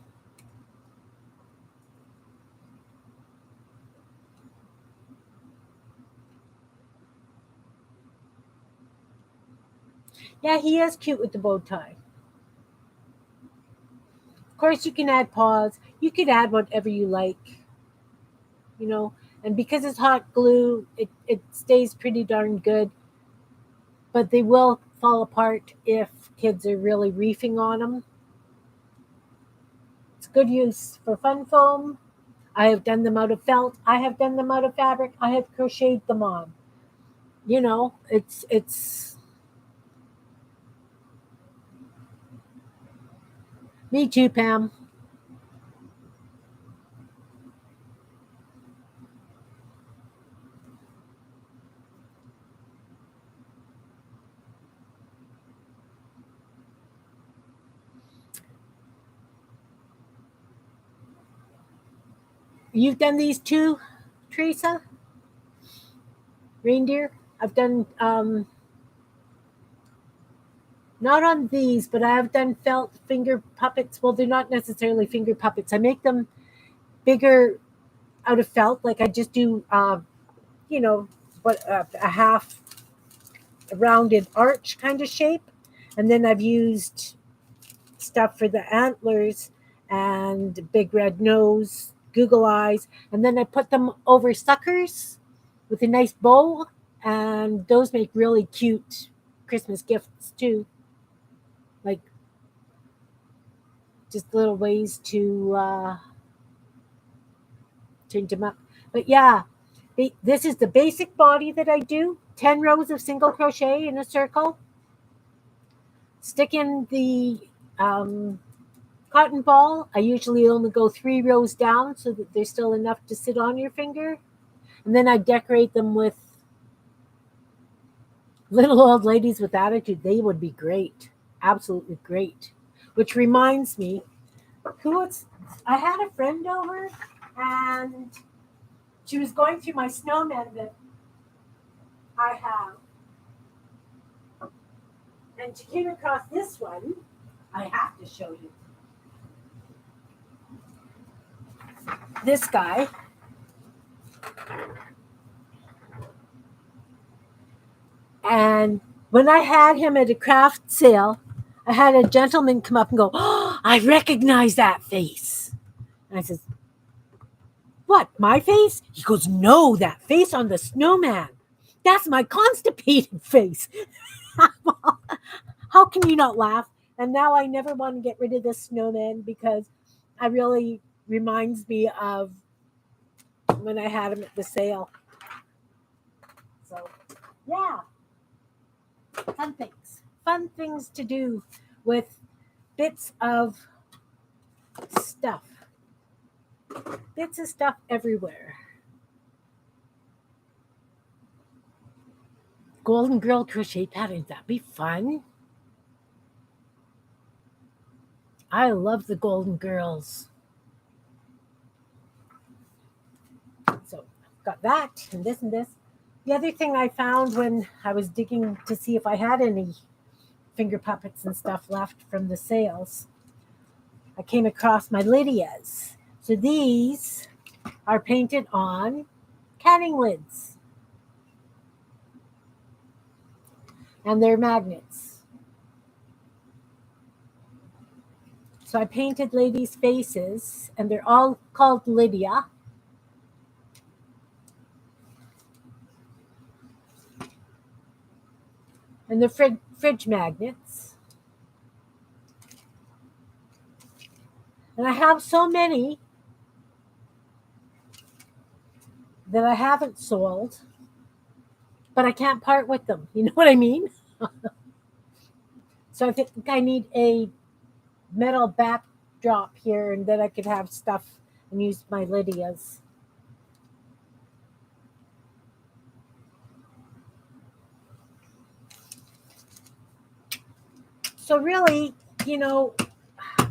Yeah, he is cute with the bow tie. Of course, you can add paws. You could add whatever you like, And because it's hot glue, it stays pretty darn good. But they will fall apart if kids are really reefing on them. It's good use for fun foam. I have done them out of felt. I have done them out of fabric. I have crocheted them on. It's me too, Pam. You've done these too, Teresa? Reindeer? I've done not on these, but I have done felt finger puppets. Well, they're not necessarily finger puppets. I make them bigger out of felt. Like I just do, a half rounded arch kind of shape. And then I've used stuff for the antlers and big red nose, Google eyes. And then I put them over suckers with a nice bow. And those make really cute Christmas gifts too. Like just little ways to change them up. But yeah, this is the basic body that I do. 10 rows of single crochet in a circle. Stick in the cotton ball. I usually only go 3 rows down so that there's still enough to sit on your finger. And then I decorate them with little old ladies with attitude. They would be great. Absolutely great. Which reminds me, I had a friend over and she was going through my snowmen that I have. And she came across this one. I have to show you. This guy. And when I had him at a craft sale, I had a gentleman come up and go, "Oh, I recognize that face." And I says, "What, my face?" He goes, "No, that face on the snowman. That's my constipated face." How can you not laugh? And now I never want to get rid of this snowman because I really reminds me of when I had him at the sale. So, yeah, fun things. Fun things to do with bits of stuff. Bits of stuff everywhere. Golden Girl crochet patterns. That'd be fun. I love the Golden Girls. So, got that and this and this. The other thing I found when I was digging to see if I had any finger puppets and stuff left from the sales, I came across my Lydias. So these are painted on canning lids. And they're magnets. So I painted ladies' faces, and they're all called Lydia. And they're fridge magnets. And I have so many that I haven't sold, but I can't part with them. You know what I mean? So I think I need a metal backdrop here, and then I could have stuff and use my Lydias. So really,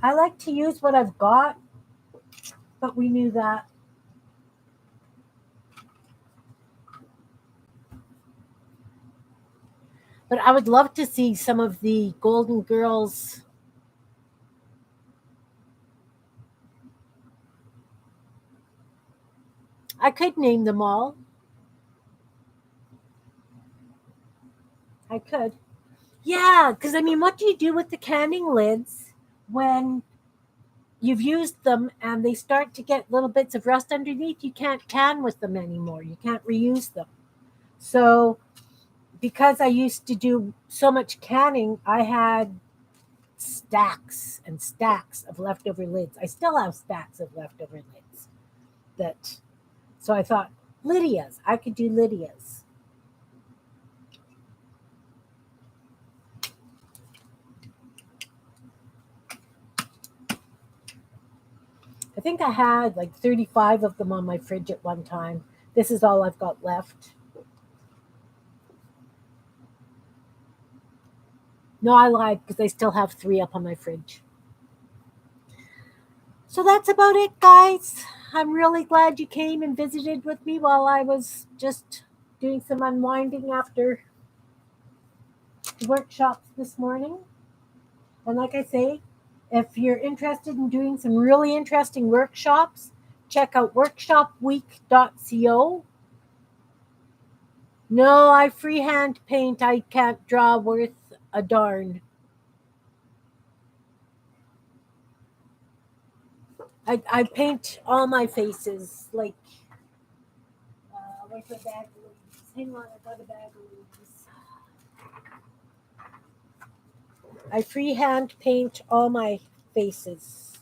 I like to use what I've got, but we knew that. But I would love to see some of the Golden Girls. I could name them all. I could. Yeah, because I mean, what do you do with the canning lids when you've used them and they start to get little bits of rust underneath? You can't can with them anymore. You can't reuse them. So, because I used to do so much canning, I had stacks and stacks of leftover lids. I still have stacks of leftover lids. That, so I thought, Lydia's. I could do Lydia's. I think I had like 35 of them on my fridge at one time. This is all I've got left. No, I lied because I still have 3 up on my fridge. So that's about it, guys. I'm really glad you came and visited with me while I was just doing some unwinding after the workshops this morning. And like I say, if you're interested in doing some really interesting workshops, check out workshopweek.co. No, I freehand paint. I can't draw worth a darn. I paint all my faces. Like, where's my bag of leaves? Hang on, I got a bag of leaves. I freehand paint all my faces.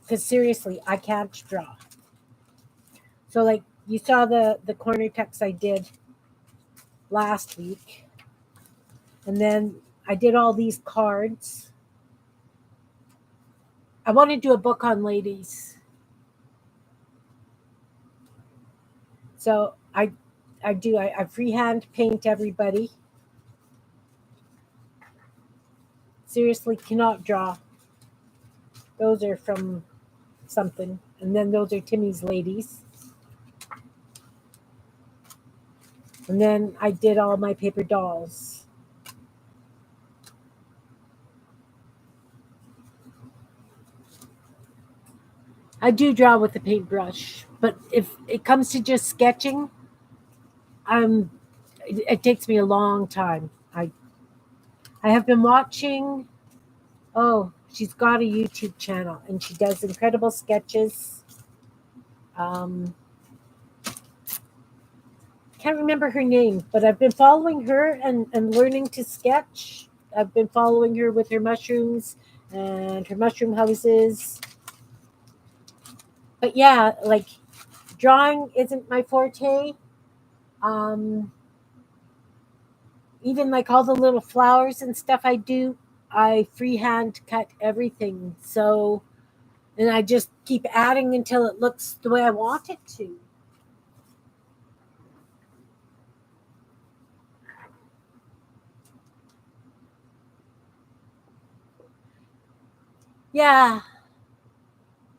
Because seriously, I can't draw. So, like, you saw the corner text I did last week. And then I did all these cards. I want to do a book on ladies. So I freehand paint everybody. Seriously, cannot draw. Those are from something. And then those are Timmy's ladies. And then I did all my paper dolls. I do draw with the paintbrush, but if it comes to just sketching, it takes me a long time. I have been watching. Oh, she's got a YouTube channel and she does incredible sketches. Can't remember her name, but I've been following her and learning to sketch. I've been following her with her mushrooms and her mushroom houses. But yeah, like drawing isn't my forte. Even like all the little flowers and stuff I do, I freehand cut everything. So, and I just keep adding until it looks the way I want it to. Yeah.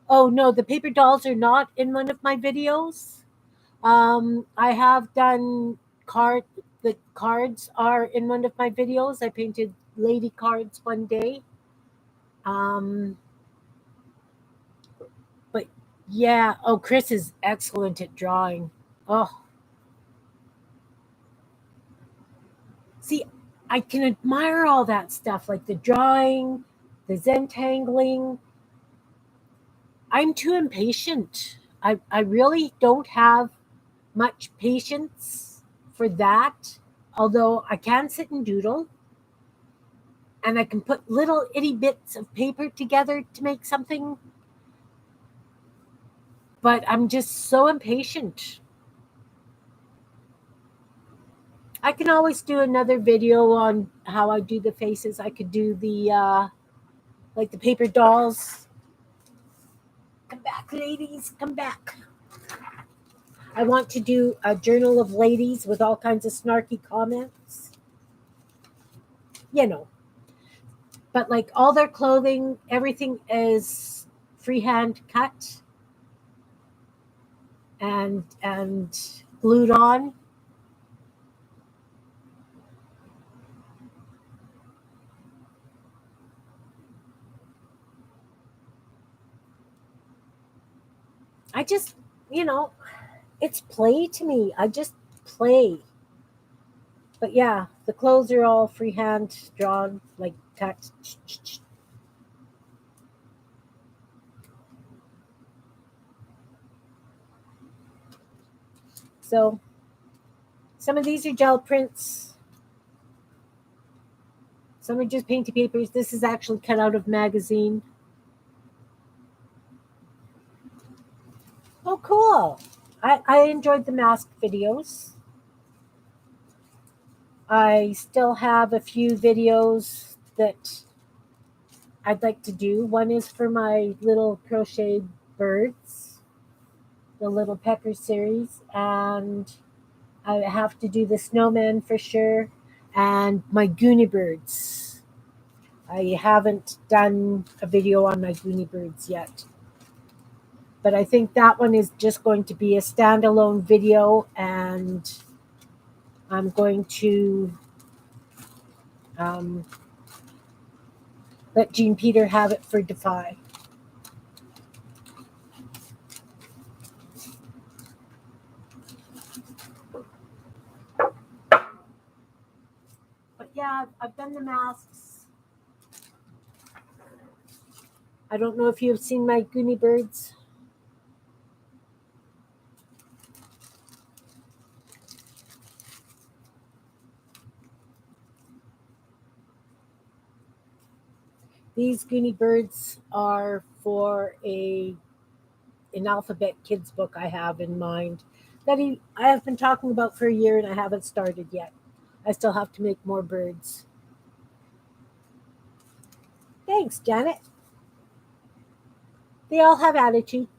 Oh no, the paper dolls are not in one of my videos. I have done the cards are in one of my videos. I painted lady cards one day. But yeah, oh, Chris is excellent at drawing. Oh, see, I can admire all that stuff, like the drawing, the Zentangling. I'm too impatient. I really don't have much patience for that. Although I can sit and doodle and I can put little itty bits of paper together to make something. But I'm just so impatient. I can always do another video on how I do the faces. I could do the like the paper dolls. Come back, ladies, come back. I want to do a journal of ladies with all kinds of snarky comments. You know. But like all their clothing, everything is freehand cut and glued on. I just, it's play to me. I just play. But yeah, the clothes are all freehand drawn, like cut. So some of these are gel prints. Some are just painted papers. This is actually cut out of magazine. Oh, cool. I enjoyed the mask videos. I still have a few videos that I'd like to do. One is for my little crochet birds, the little pecker series, and I have to do the snowman for sure, and my Goonie birds. I haven't done a video on my Goonie birds yet, but I think that one is just going to be a standalone video, and I'm going to let Jean Peter have it for Defy. But yeah, I've done the masks. I don't know if you've seen my Goonie birds. These Goonie birds are for an alphabet kids book I have in mind that I have been talking about for a year and I haven't started yet. I still have to make more birds. Thanks, Janet. They all have attitude.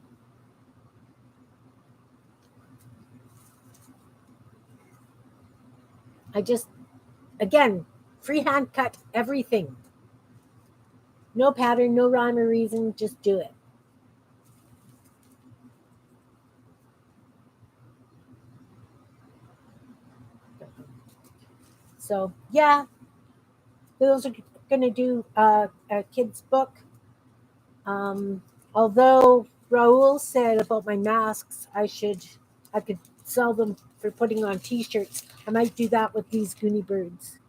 I just, again, freehand cut everything. No pattern, no rhyme or reason, just do it. So, yeah, those are going to do a kid's book. Although Raul said about my masks, I could sell them for putting on t-shirts. I might do that with these Goonie birds.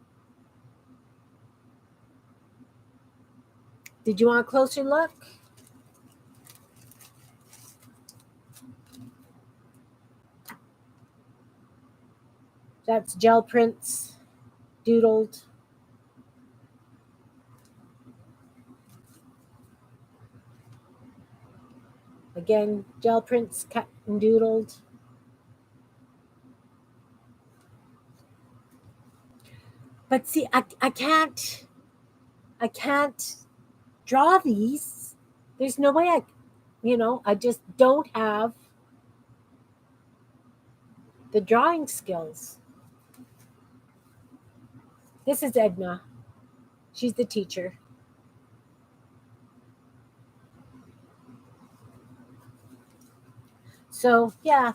Did you want a closer look? That's gel prints, doodled. Again, gel prints cut and doodled. But see, I can't draw these. There's no way I just don't have the drawing skills. This is Edna. She's the teacher. So, yeah.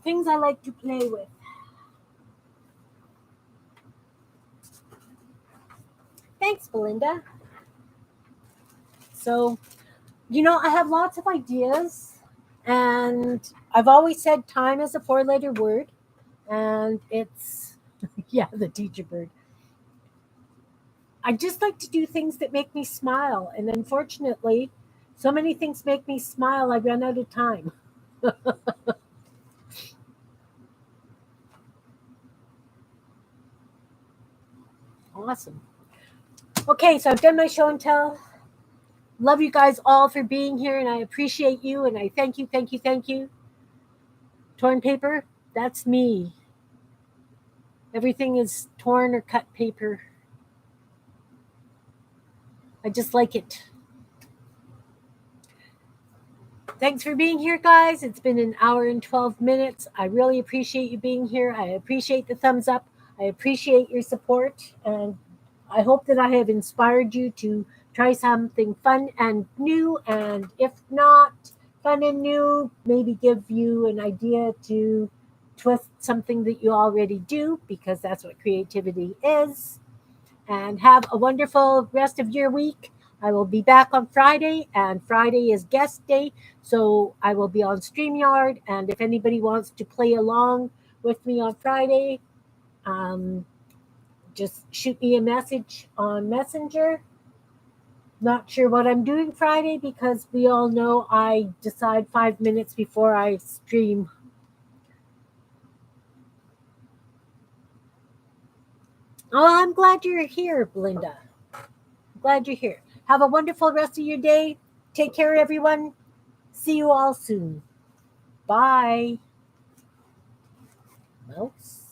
Things I like to play with. Thanks, Belinda. So, I have lots of ideas, and I've always said time is a 4-letter word, and it's, yeah, the teacher bird. I just like to do things that make me smile, and unfortunately, so many things make me smile, I run out of time. Awesome. Okay, so I've done my show and tell. Love you guys all for being here, and I appreciate you, and I thank you, thank you, thank you. Torn paper, that's me. Everything is torn or cut paper. I just like it. Thanks for being here, guys. It's been an hour and 12 minutes. I really appreciate you being here. I appreciate the thumbs up. I appreciate your support, and I hope that I have inspired you to try something fun and new, and if not fun and new, maybe give you an idea to twist something that you already do, because that's what creativity is. And have a wonderful rest of your week. I will be back on Friday, and Friday is guest day, so I will be on StreamYard, and if anybody wants to play along with me on Friday, just shoot me a message on Messenger. Not sure what I'm doing Friday, because we all know I decide 5 minutes before I stream. Oh, I'm glad you're here, Belinda. Glad you're here. Have a wonderful rest of your day. Take care, everyone. See you all soon. Bye. Mouse.